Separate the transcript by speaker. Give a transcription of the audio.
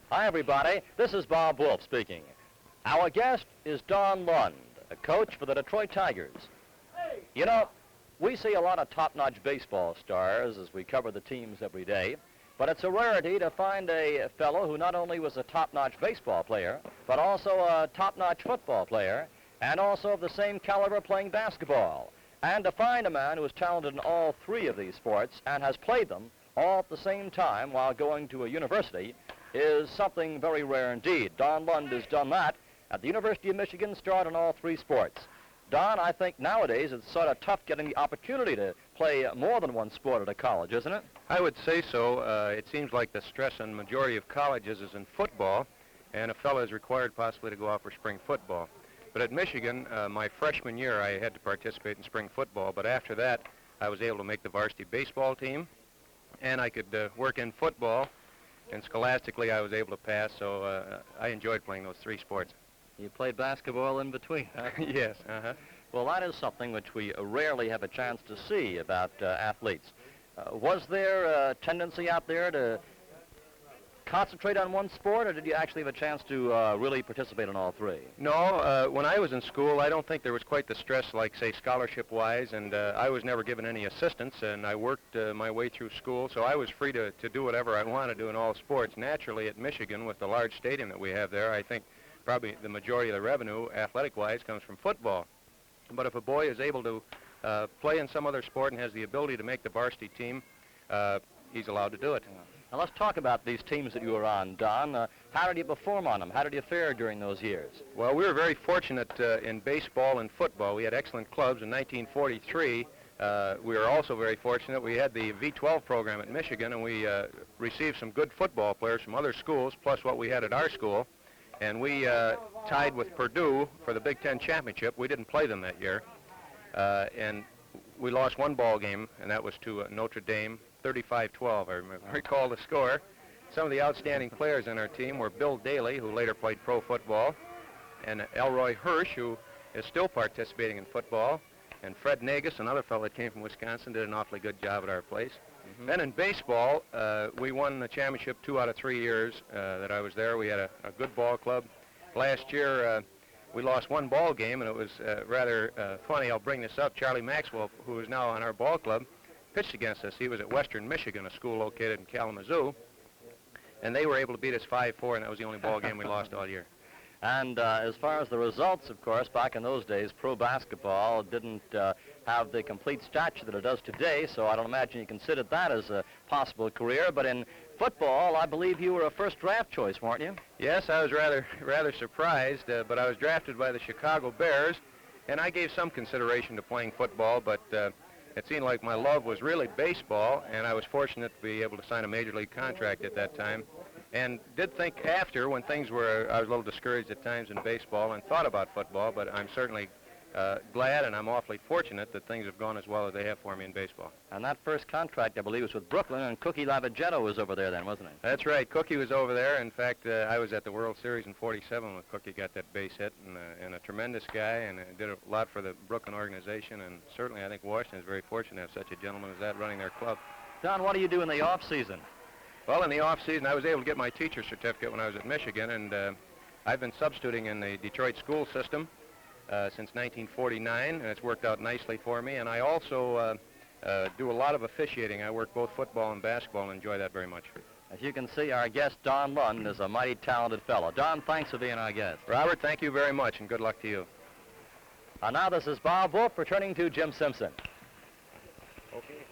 Speaker 1: Hi, everybody. This is Bob Wolff speaking. Our guest is Don Lund, a coach for the Detroit Tigers. You know, we see a lot of top-notch baseball stars as we cover the teams every day, but it's a rarity to find a fellow who not only was a top-notch baseball player, but also a top-notch football player, and also of the same caliber playing basketball. And to find a man who is talented in all three of these sports and has played them all at the same time while going to a university is something very rare indeed. Don Lund has done that at the University of Michigan, starred in all three sports. Don, I think nowadays it's sort of tough getting the opportunity to play more than one sport at a college, isn't it?
Speaker 2: I would say so. It seems like the stress on the majority of colleges is in football, and a fellow is required possibly to go out for spring football. But at Michigan, my freshman year, I had to participate in spring football, but after that, I was able to make the varsity baseball team, and I could work in football, and scholastically I was able to pass, so I enjoyed playing those three sports.
Speaker 1: You played basketball in between, huh?
Speaker 2: Yes.
Speaker 1: Well, that is something which we rarely have a chance to see about athletes. Was there a tendency out there to concentrate on one sport, or did you actually have a chance to really participate in all three?
Speaker 2: No, when I was in school, I don't think there was quite the stress like, say, scholarship-wise, and I was never given any assistance, and I worked my way through school, so I was free to do whatever I wanted to do in all sports. Naturally, at Michigan, with the large stadium that we have there, I think probably the majority of the revenue, athletic-wise, comes from football. But if a boy is able to play in some other sport and has the ability to make the varsity team, he's allowed to do it.
Speaker 1: Now let's talk about these teams that you were on, Don. How did you perform on them? How did you fare during those years?
Speaker 2: Well, we were very fortunate in baseball and football. We had excellent clubs. In 1943, we were also very fortunate. We had the V12 program at Michigan, and we received some good football players from other schools, plus what we had at our school. And we tied with Purdue for the Big Ten championship. We didn't play them that year. And we lost one ball game, and that was to Notre Dame, 35-12, I recall the score. Some of the outstanding players on our team were Bill Daly, who later played pro football, and Elroy Hirsch, who is still participating in football, and Fred Nagus, another fellow that came from Wisconsin, did an awfully good job at our place. Then in baseball, we won the championship 2 out of 3 years that I was there. We had a good ball club. Last year, we lost one ball game, and it was rather funny. I'll bring this up. Charlie Maxwell, who is now on our ball club, pitched against us. He was at Western Michigan, a school located in Kalamazoo, and they were able to beat us 5-4, and that was the only ball game we lost all year.
Speaker 1: And as far as the results, of course, back in those days, pro basketball didn't have the complete stature that it does today, so I don't imagine you considered that as a possible career. But in football, I believe you were a first draft choice, weren't you?
Speaker 2: Yes, I was rather surprised, but I was drafted by the Chicago Bears, and I gave some consideration to playing football, but it seemed like my love was really baseball, and I was fortunate to be able to sign a major league contract at that time. And did think after, when things were, I was a little discouraged at times in baseball and thought about football, but I'm certainly glad and I'm awfully fortunate that things have gone as well as they have for me in baseball.
Speaker 1: And that first contract, I believe, was with Brooklyn, and Cookie Lavagetto was over there then, wasn't he?
Speaker 2: That's right. Cookie was over there. In fact, I was at the World Series in '47 when Cookie got that base hit, and a tremendous guy, and did a lot for the Brooklyn organization, and certainly I think Washington is very fortunate to have such a gentleman as that running their club.
Speaker 1: Don, what do you do in the off-season?
Speaker 2: Well, in the off-season, I was able to get my teacher's certificate when I was at Michigan, and I've been substituting in the Detroit school system since 1949, and it's worked out nicely for me. And I also do a lot of officiating. I work both football and basketball and enjoy that very much.
Speaker 1: As you can see, our guest, Don Lund, is a mighty talented fellow. Don, thanks for being our guest.
Speaker 2: Robert, thank you very much, and good luck to you.
Speaker 1: And now this is Bob Wolff returning to Jim Simpson.
Speaker 2: Okay.